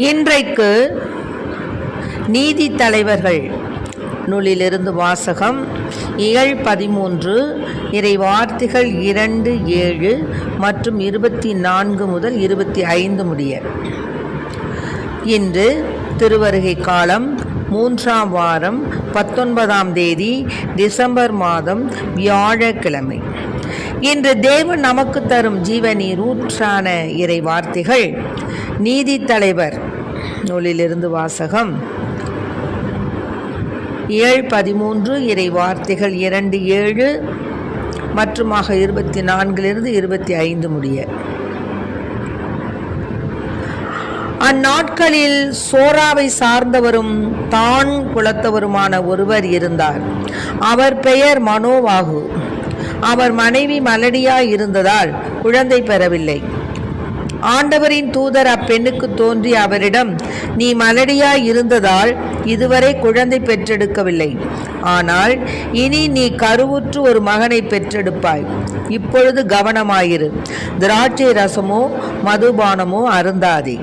இன்றைக்கு நீதி தலைவர்கள் நூலிலிருந்து வாசகம். இயல் 13 இறை வார்த்தைகள் 2:7 மற்றும் 24 முதல் 25 முடிய. இன்று திருவருகை காலம் 3ஆம் வாரம் 19ஆம் தேதி டிசம்பர் மாதம் வியாழக்கிழமை. இன்று தேவன் நமக்கு தரும் ஜீவநீர் ஊற்றான இறை வார்த்தைகள் நீதி தலைவர் நூலிலிருந்து வாசகம். இயல் 13 இறை வார்த்தைகள் 2:7 மற்றும் 24 25 முடிய. அந்நாட்களில் சோராவை சார்ந்தவரும் தான் குலத்தவருமான ஒருவர் இருந்தார். அவர் பெயர் மனோவாகு. அவர் மனைவி மலடியாய் இருந்ததால் குழந்தை பெறவில்லை. ஆண்டவரின் தூதர் அப்பெண்ணுக்கு தோன்றி அவரிடம், நீ மலடியாய் இருந்ததால் இதுவரை குழந்தை பெற்றெடுக்கவில்லை. ஆனால் இனி நீ கருவுற்று ஒரு மகனை பெற்றெடுப்பாய். இப்பொழுது கவனமாயிரு. திராட்சை ரசமோ மதுபானமோ அருந்தாதே.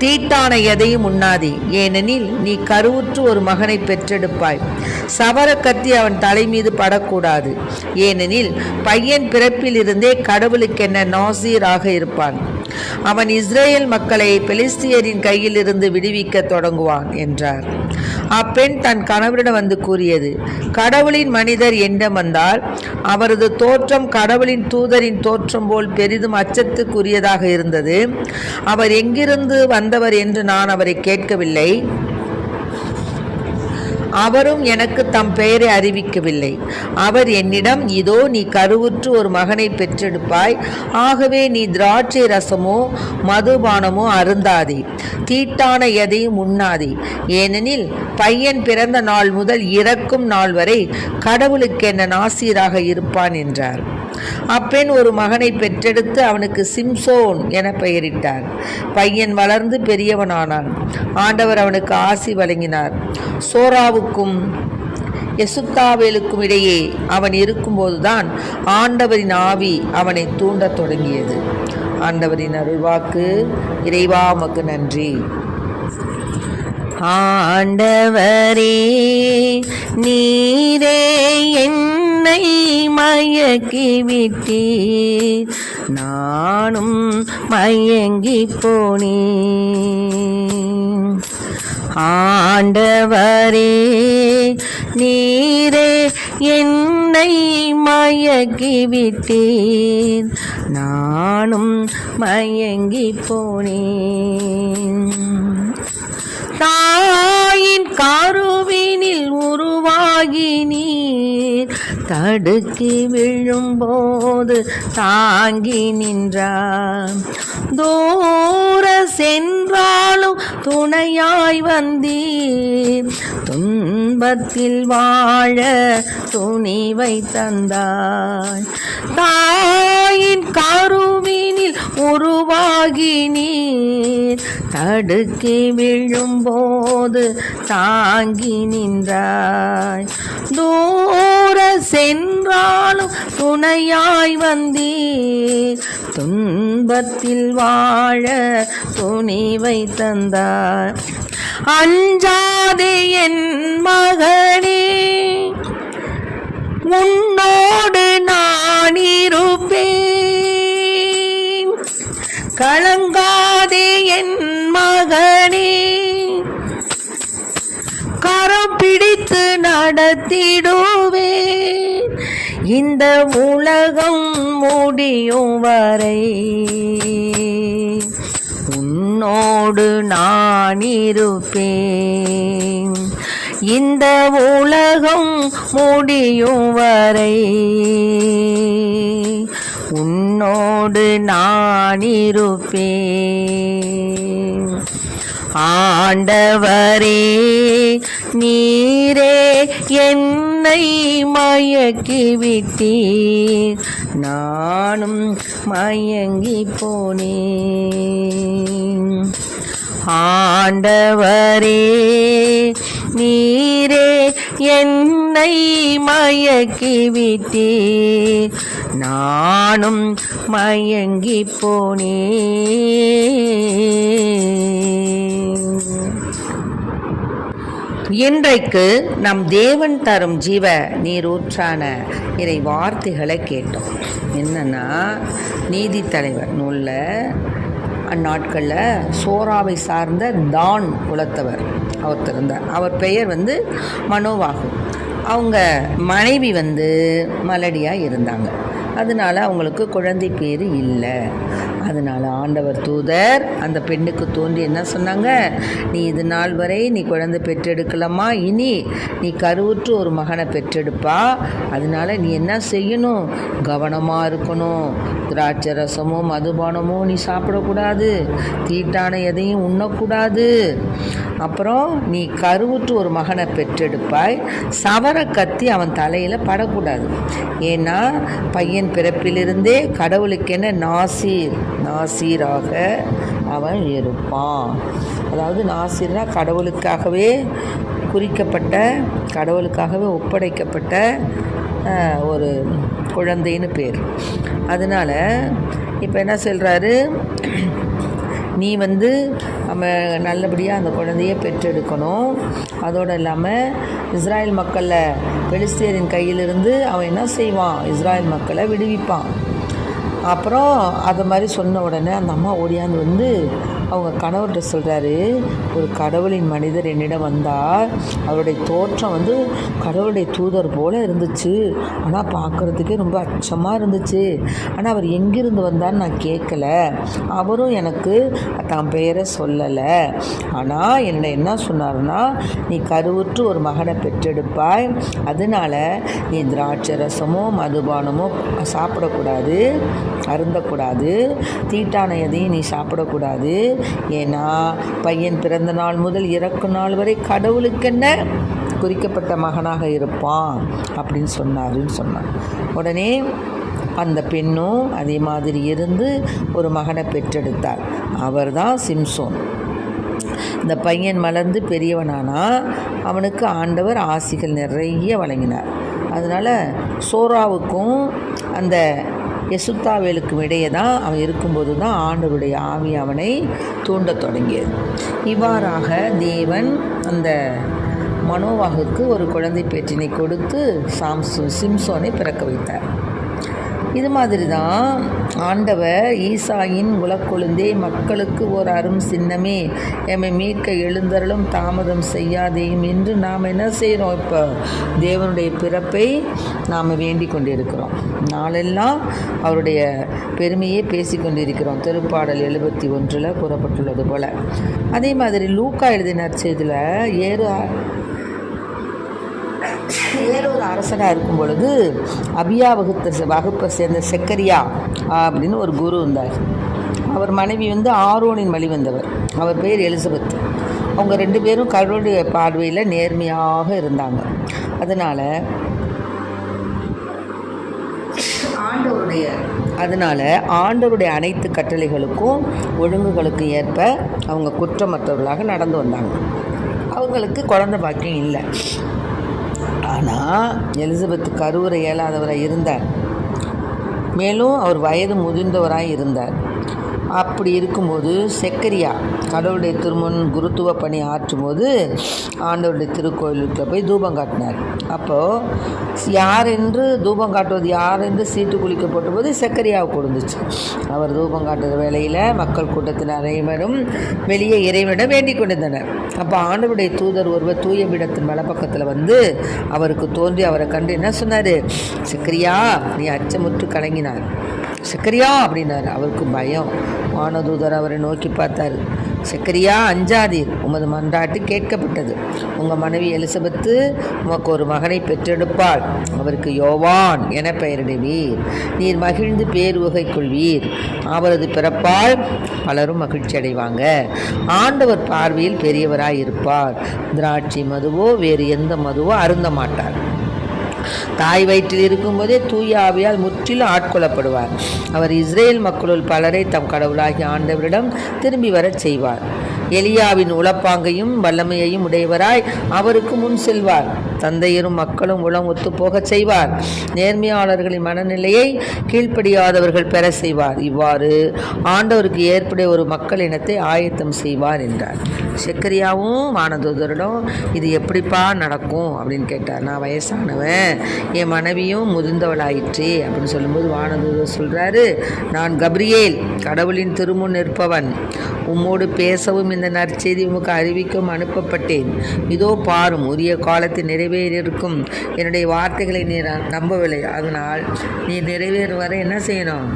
தீட்டான எதையும் உண்ணாதே. ஏனெனில் நீ கருவுற்று ஒரு மகனை பெற்றெடுப்பாய். சவர கத்தி அவன் தலை மீது படக்கூடாது. ஏனெனில் பையன் பிறப்பில் இருந்தே கடவுளுக்கென்ன நாசீராக இருப்பான். அவன் இஸ்ரேல் மக்களை பெலிஸ்தியரின் கையில் இருந்து விடுவிக்க தொடங்குவான் என்றார். அப்பெண் தன் கணவரிடம் வந்து கூறியது, கடவுளின் மனிதர் என்னிடம் வந்தால் அவரது தோற்றம் கடவுளின் தூதரின் தோற்றம் போல் பெரிதும் அச்சத்துக்குரியதாக இருந்தது. அவர் எங்கிருந்து வந்தவர் என்று நான் அவரை கேட்கவில்லை. அவரும் எனக்கு தம் பெயரை அறிவிக்கவில்லை. அவர் என்னிடம், இதோ நீ கருவுற்று ஒரு மகனை பெற்றெடுப்பாய். ஆகவே நீ திராட்சை ரசமோ மதுபானமோ அருந்தாதே. தீட்டான எதையும் உண்ணாதே. ஏனெனில் பையன் பிறந்த நாள் முதல் இறக்கும் நாள் வரை கடவுளுக்கென்ன நாசீராக இருப்பான் என்றார். அப்பெண் ஒரு மகனை பெற்றெடுத்து அவனுக்கு சிம்சோன் என பெயரிட்டார். பையன் வளர்ந்து பெரியவனானான். ஆண்டவர் அவனுக்கு ஆசி வழங்கினார். சோராவுக்கும் எசுத்தாவேலுக்கும் இடையே அவன் இருக்கும்போதுதான் ஆண்டவரின் ஆவி அவனை தூண்டத் தொடங்கியது. ஆண்டவரின் அருள்வாக்கு. இறைவா உமக்கு நன்றி. ஆண்டவரே, நீரே என்னை மயக்கி விட்டீர், நானும் மயங்கி போனேன். ஆண்டவரே, நீரே என்னை மயக்கி விட்டீர், நானும் மயங்கி போனேன். தாயின் கருவினில் உருவாகி நீர் தடுக்கி விழும்போது தாங்கி நின்றார். தூர சென்றாலும் துணையாய் வந்தீர், துன்பத்தில் வாழ துணிவை தந்தாய். தாயின் கருவினில் உருவாகி நீர் தடுக்கி விழும்போது தாங்கி நின்றாய். தூர சென்றாலும் துணையாய் வந்தீர், துன்பத்தில் வாழ துணிவை தந்தார். அஞ்சாதே என் மகனே, உன்னோடு நான் இருப்பேன். கலங்காதே என் மகனே, கரம் பிடித்து நடத்திடுவேன். இந்த உலகம் முடியும் வரை உன்னோடு நான் இருப்பேன். இந்த உலகம் முடியும் வரை உன்னோடு நான் இருப்பேன். ஆண்டவரே, நீரே என்னை மயக்கி விட்டீர், நானும் மயங்கி போனேன். ஆண்டவரே, நீரே என்னை மயக்கிவிட்டீர், நானும் மயங்கி போனேன். இன்றைக்கு நம் தேவன் தரும் ஜீவ நீரூற்றான இறை வார்த்தைகளை கேட்டோம். என்னன்னா, நீதித்தலைவர் நூலில் அந்நாட்களில் சோராவை சார்ந்த தான் குலத்தவர் ஒருத்தர் இருந்தார். அவர் பெயர் மனோவாகு. அவங்க மனைவி மலடியாக இருந்தாங்க. அதனால் அவங்களுக்கு குழந்தை பேர் இல்லை. அதனால் ஆண்டவர் தூதர் அந்த பெண்ணுக்கு தோன்றி என்ன சொன்னாங்க, நீ இது நாள் வரை நீ குழந்தை பெற்றெடுக்கலாமா, இனி நீ கருவுற்று ஒரு மகனை பெற்றெடுப்பா. அதனால் நீ என்ன செய்யணும், கவனமாக இருக்கணும். திராட்சை ரசமோ மதுபானமோ நீ சாப்பிடக்கூடாது, தீட்டான எதையும் உண்ணக்கூடாது. அப்புறம் நீ கருவுற்று ஒரு மகனை பெற்றெடுப்பாய், சவர கத்தி அவன் தலையில் படக்கூடாது. ஏன்னா பையன் பிறப்பிலிருந்தே கடவுளுக்கென நாசீராக அவன் இருப்பான். அதாவது நாசீர்னா கடவுளுக்காகவே குறிக்கப்பட்ட, கடவுளுக்காகவே ஒப்படைக்கப்பட்ட ஒரு குழந்தைன்னு பேர். அதனால் இப்போ என்ன சொல்கிறாரு, நீ நம்ம நல்லபடியாக அந்த குழந்தையை பெற்றெடுக்கணும். அதோடு இல்லாமல் இஸ்ராயல் மக்களில் பெலிஸ்தியரின் கையிலிருந்து அவன் என்ன செய்வான், இஸ்ராயல் மக்களை விடுவிப்பான். அப்புறம் அது மாதிரி சொன்ன உடனே அந்த அம்மா ஓடியாந்து அவங்க கணவர்கிட்ட சொல்கிறாரு, ஒரு கடவுளின் மனிதர் என்னிடம் வந்தார், அவருடைய தோற்றம் கடவுளுடைய தூதர் போல் இருந்துச்சு, ஆனால் பார்க்குறதுக்கே ரொம்ப அச்சமாக இருந்துச்சு. ஆனால் அவர் எங்கிருந்து வந்தார்னு நான் கேட்கல, அவரும் எனக்கு தான் பெயரை சொல்லலை. ஆனால் என்ன சொன்னார்னா, நீ கருவுற்று ஒரு மகனை பெற்றெடுப்பாய், அதனால் நீ திராட்சை ரசமோ மதுபானமோ சாப்பிடக்கூடாது, அருந்தக்கூடாது, தீட்டான எதையும் நீ சாப்பிடக்கூடாது. ஏன்னா பையன் பிறந்த நாள் முதல் இறக்கும் நாள் வரை கடவுளுக்கென்ன குறிக்கப்பட்ட மகனாக இருப்பான் அப்படின்னு சொன்னார். உடனே அந்த பெண்ணும் அதே மாதிரி இருந்து ஒரு மகனை பெற்றெடுத்தார். அவர் தான் சிம்சோன். இந்த பையன் மலர்ந்து பெரியவனானா அவனுக்கு ஆண்டவர் ஆசிகள் நிறைய வழங்கினார். அதனால் சோராவுக்கும் அந்த எசுத்தாவேலுக்கும் இடையே தான் அவன் இருக்கும்போது தான் ஆண்டவருடைய ஆவி அவனை தூண்டத் தொடங்கியது. இவ்வாறாக தேவன் அந்த மனோவாகுக்கு ஒரு குழந்தை பேற்றினை கொடுத்து சிம்சோனை பிறக்க வைத்தார். இது மாதிரி தான் ஆண்டவர் ஈசாயின் குலக்கொழுந்தே, மக்களுக்கு ஒரு அரும் சின்னமே, எம்மை மீட்க எழுந்தருளும் தாமதம் செய்யாதேயும் என்று நாம் என்ன செய்கிறோம், இப்போ தேவனுடைய பிறப்பை நாம் வேண்டிக் கொண்டிருக்கிறோம். நாளெல்லாம் அவருடைய பெருமையை பேசிக்கொண்டிருக்கிறோம். திருப்பாடல் 71 கூறப்பட்டுள்ளது போல். அதே மாதிரி லூக்கா எழுதின நற்செய்தியில் ஏரோது அரசனாக இருக்கும் பொழுது அபியா வகுப்பை சேர்ந்த செக்கரியா அப்படின்னு ஒரு குரு இருந்தார். அவர் மனைவி ஆரோனின் வழி வந்தவர். அவர் பேர் எலிசபெத். அவங்க 2 பேரும் கடவுளுடைய பார்வையில் நேர்மையாக இருந்தாங்க. அதனால் ஆண்டவருடைய அனைத்து கட்டளைகளுக்கும் ஒழுங்குகளுக்கும் ஏற்ப அவங்க குற்றமற்றவர்களாக நடந்து வந்தாங்க. அவங்களுக்கு குழந்தை பாக்கியம் இல்லை. ஆனால் எலிசபெத் கருவுரை இயலாதவராக இருந்தார். மேலும் அவர் வயது முதிர்ந்தவராக இருந்தார். அப்படி இருக்கும்போது செக்கரியா கடவுளுடைய திருமுன் குருத்துவ பணி ஆற்றும்போது ஆண்டவருடைய திருக்கோயிலுக்கு போய் தூபம் காட்டினார். அப்போது யார் என்று தூபம் காட்டுவது யார் என்று சீட்டு குளிக்க போட்டபோது செக்கரியாவை கொடுந்துச்சு. அவர் தூபம் காட்டுற வேளையில் மக்கள் கூட்டத்தின் அனைவரும் வெளியே இறைவனிடம் வேண்டிக் கொண்டிருந்தனர். அப்போ ஆண்டவருடைய தூதர் ஒருவர் தூய பீடத்தின் வலப்பக்கத்தில் அவருக்கு தோன்றி அவரை கண்டு என்ன சொன்னார், செக்கரியா நீ அச்சமுற்று கலங்கினார். செக்கரியா அப்படின்னாரு. அவருக்கு பயம். வானதூதர் அவரை நோக்கி பார்த்தார். செக்கரியா அஞ்சாதீர், உமது மன்றாட்டு கேட்கப்பட்டது. உங்கள் மனைவி எலிசபெத்து உமக்கு ஒரு மகனை பெற்றெடுப்பாள். அவருக்கு யோவான் என பெயரிடுவீர். நீர் மகிழ்ந்து பேருவகை கொள்வீர். அவரது பிறப்பால் பலரும் மகிழ்ச்சி அடைவாங்க. ஆண்டவர் பார்வையில் பெரியவராய் இருப்பார். திராட்சை மதுவோ வேறு எந்த மதுவோ அருந்த மாட்டார். தாய் வயிற்றில் இருக்கும்போதே தூய ஆவியால் முற்றிலும் ஆட்கொள்ளப்படுவார். அவர் இஸ்ரேல் மக்களுள் பலரை தம் கடவுளாகிய ஆண்டவரிடம் திரும்பி வரச் செய்வார். எலியாவின் உளப்பாங்கையும் வல்லமையையும் உடையவராய் அவருக்கு முன் செல்வார். தந்தையரும் மக்களும் உளம் ஒத்துப்போகச் செய்வார். நேர்மையாளர்களின் மனநிலையை கீழ்ப்படியாதவர்கள் பெற செய்வார். இவ்வாறு ஆண்டவருக்கு ஏற்புடைய ஒரு மக்கள் இனத்தை ஆயத்தம் செய்வார் என்றார். செக்கரியாவும் வானதூதரிடம் இது எப்படிப்பா நடக்கும் அப்படின்னு கேட்டார். நான் வயசானவன், என் மனைவியும் முதிர்ந்தவளாயிற்றே அப்படின்னு சொல்லும்போது வானதூதர் சொல்கிறாரு, நான் கப்ரியேல், கடவுளின் திருமுன் நிற்பவன். உம்மோடு பேசவும் இந்த நற்செய்தி உமக்கு அறிவிக்கவும் அனுப்பப்பட்டேன். இதோ பாரும், உரிய காலத்தில் நிறைவேறியிருக்கும் என்னுடைய வார்த்தைகளை நீ நம்பவில்லை. அதனால் நீ நிறைவேறும் வரை என்ன செய்யணும்?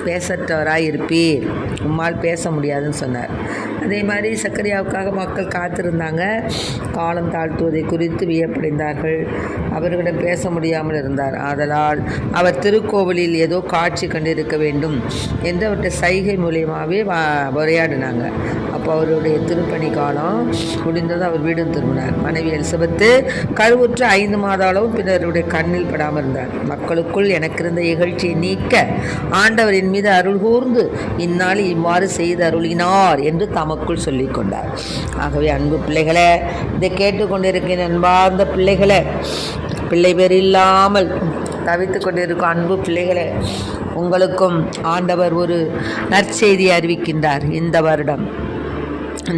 பேசற்றவராய் இருப்பீர், உம்மால் பேச முடியாதுன்னு சொன்னார். அதே மாதிரி சக்கரியாவுக்காக மக்கள் காத்திருந்தாங்க. காலம் தாழ்த்துவதை குறித்து வியப்படைந்தார்கள். அவர்களிடம் பேச முடியாமல் இருந்தார். ஆதலால் அவர் திருக்கோவிலில் ஏதோ காட்சி கண்டிருக்க வேண்டும் என்று அவருடைய சைகை மூலியமாகவே உரையாடினாங்க. அப்போ அவருடைய திருப்பணி காலம் முடிந்தது. அவர் வீடு திரும்பினார். மனைவி எலிசபெத்து கருவுற்று 5 மாத அளவும் பின்னருடைய கண்ணில் படாமல் இருந்தார். மக்களுக்குள் எனக்கு இருந்த இகழ்ச்சியை நீக்க ஆண்டவரின் மீது அருள் கூர்ந்து இந்நாள் இவ்வாறு செய்து அருளினார் என்று தமக்குள் சொல்லிக் கொண்டார். ஆகவே அன்பு பிள்ளைகளே, இதை கேட்டுக்கொண்டிருக்கிற அன்பார்ந்த பிள்ளைகளே, பிள்ளை பேர் இல்லாமல் தவித்து கொண்டிருக்கும் அன்பு பிள்ளைகளே, உங்களுக்கும் ஆண்டவர் ஒரு நற்செய்தியை அறிவிக்கின்றார்.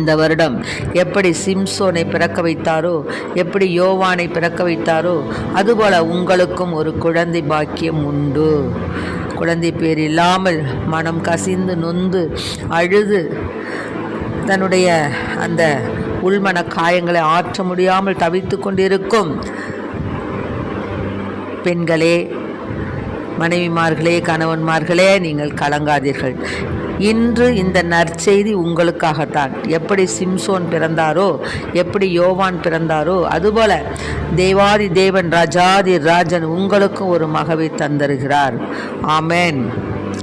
இந்த வருடம் எப்படி சிம்சோனை பிறக்க வைத்தாரோ, எப்படி யோவானை பிறக்க வைத்தாரோ, அதுபோல உங்களுக்கும் ஒரு குழந்தை பாக்கியம் உண்டு. குழந்தை பேர் இல்லாமல் மனம் கசிந்து நொந்து அழுது தன்னுடைய அந்த உள்மன காயங்களை ஆற்ற முடியாமல் தவித்து கொண்டிருக்கும் பெண்களே, மனைவிமார்களே, கணவன்மார்களே, நீங்கள் கலங்காதீர்கள். இன்று இந்த நற்செய்தி உங்களுக்காகத்தான். எப்படி சிம்சோன் பிறந்தாரோ, எப்படி யோவான் பிறந்தாரோ, அதுபோல தேவாதி தேவன் ராஜாதி ராஜன் உங்களுக்கும் ஒரு மகவை தந்தருகிறார். ஆமேன்.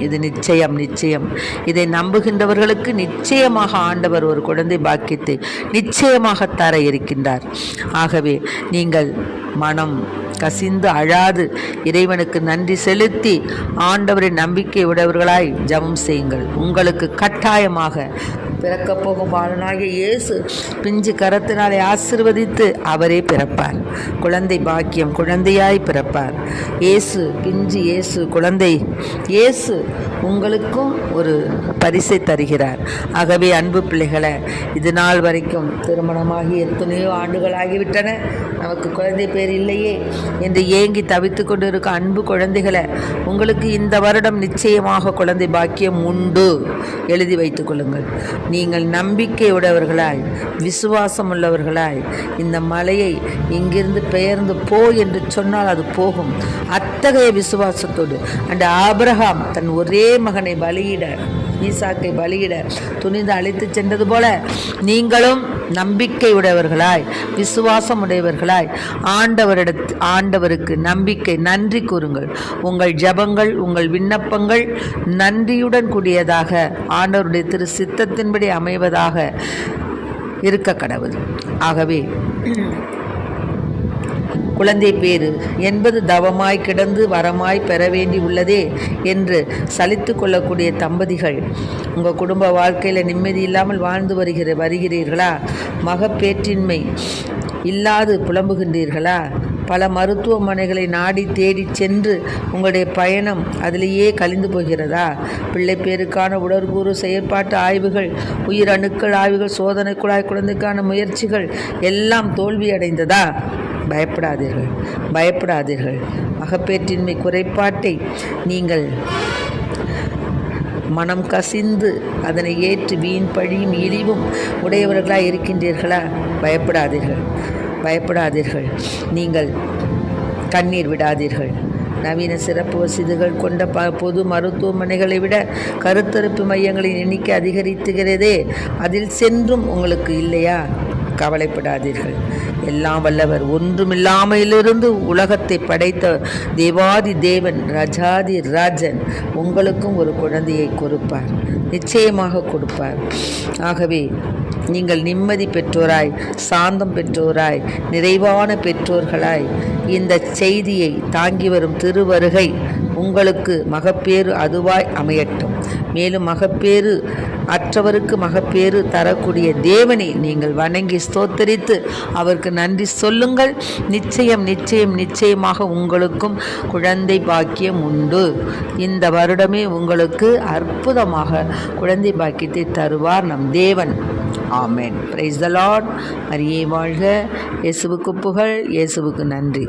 இது நிச்சயம். இதை நம்புகின்றவர்களுக்கு நிச்சயமாக ஆண்டவர் ஒரு குழந்தை பாக்கியத்தை நிச்சயமாக தர இருக்கின்றார். ஆகவே நீங்கள் மனம் கசிந்து அழாது இறைவனுக்கு நன்றி செலுத்தி ஆண்டவரின் நம்பிக்கை உடையவர்களாய் ஜெபம் செய்யுங்கள். உங்களுக்கு கட்டாயமாக பிறக்கப் போகும் பாலனாகிய இயேசு பிஞ்சு கரத்தினாலே ஆசீர்வதித்து அவரே பிறப்பார். குழந்தை பாக்கியம், குழந்தையாய் பிறப்பார். இயேசு பிஞ்சு, இயேசு குழந்தை, இயேசு உங்களுக்கும் ஒரு பரிசை தருகிறார். ஆகவே அன்பு பிள்ளைகளை, இது நாள் வரைக்கும் திருமணமாகி எத்தனையோ ஆண்டுகளாகிவிட்டன, நமக்கு குழந்தை பேர் இல்லையே என்று ஏங்கி தவித்து கொண்டு இருக்க அன்பு குழந்தைகளை, உங்களுக்கு இந்த வருடம் நிச்சயமாக குழந்தை பாக்கியம் உண்டு. எழுதி வைத்துக் கொள்ளுங்கள். நீங்கள் நம்பிக்கையுடையவர்களாய், விசுவாசம் உள்ளவர்களாய், இந்த மலையை இங்கிருந்து பெயர்ந்து போ என்று சொன்னால் அது போகும். அத்தகைய விசுவாசத்தோடு அந்த ஆபிரகாம் தன் ஒரே மகனை பலியிட, ஈசாக்கை பலியிட துணிந்து அழைத்து சென்றது போல நீங்களும் நம்பிக்கை உடையவர்களாய், விசுவாசம் உடையவர்களாய் ஆண்டவருக்கு நன்றி கூறுங்கள். உங்கள் ஜெபங்கள், உங்கள் விண்ணப்பங்கள் நன்றியுடன் கூடியதாக ஆண்டவருடைய திரு சித்தத்தின்படி அமைவதாக இருக்க கடவுள். ஆகவே குழந்தை பேறு என்பது தவமாய் கிடந்து வரமாய் பெற வேண்டி உள்ளதே என்று சலித்து கொள்ளக்கூடிய தம்பதிகள், உங்கள் குடும்ப வாழ்க்கையில் நிம்மதி இல்லாமல் வாழ்ந்து வருகிறீர்களா? மகப்பேற்றின்மை இல்லாது புலம்புகின்றீர்களா? பல மருத்துவமனைகளை நாடி தேடி சென்று உங்களுடைய பயணம் அதிலேயே கழிந்து போகிறதா? பிள்ளை பேருக்கான உடற்கூறு செயற்பாட்டு ஆய்வுகள், உயிர் அணுக்கள் ஆய்வுகள், சோதனை குழாய் குழந்தைக்கான முயற்சிகள் எல்லாம் தோல்வியடைந்ததா? பயப்படாதீர்கள். மகப்பேற்றின்மை குறைபாட்டை நீங்கள் மனம் கசிந்து அதனை ஏற்று வீண் பழியும் இழிவும் உடையவர்களாக இருக்கின்றீர்களா? பயப்படாதீர்கள். நீங்கள் கண்ணீர் விடாதீர்கள். நவீன சிறப்பு வசதிகள் கொண்ட பொது மருத்துவமனைகளை விட கருத்தரிப்பு மையங்களின் எண்ணிக்கை அதிகரித்துகிறதே, அதில் சென்றும் உங்களுக்கு இல்லையா? கவலைப்படாதீர்கள். எல்லாம் வல்லவர், ஒன்றுமில்லாமையிலிருந்து உலகத்தை படைத்த தேவாதி தேவன், ராஜாதி ராஜன் உங்களுக்கும் ஒரு குழந்தையை கொடுப்பார், நிச்சயமாக கொடுப்பார். ஆகவே நீங்கள் நிம்மதி பெற்றோராய், சாந்தம் பெற்றோராய், நிறைவான பெற்றோர்களாய் இந்த செய்தியை தாங்கி வரும் திருவருகை உங்களுக்கு மகப்பேறு அதுவாய் அமையட்டும். மேலும் மகப்பேறு அற்றவருக்கு மகப்பேறு தரக்கூடிய தேவனை நீங்கள் வணங்கி ஸ்தோத்தரித்து அவருக்கு நன்றி சொல்லுங்கள். நிச்சயம் நிச்சயம் நிச்சயமாக உங்களுக்கும் குழந்தை பாக்கியம் உண்டு. இந்த வருடமே உங்களுக்கு அற்புதமாக குழந்தை பாக்கியத்தை தருவார் நம் தேவன். ஆமென். Praise the lord. மரியே வாழ்க. இயேசுவுக்கு புகழ். இயேசுவுக்கு நன்றி.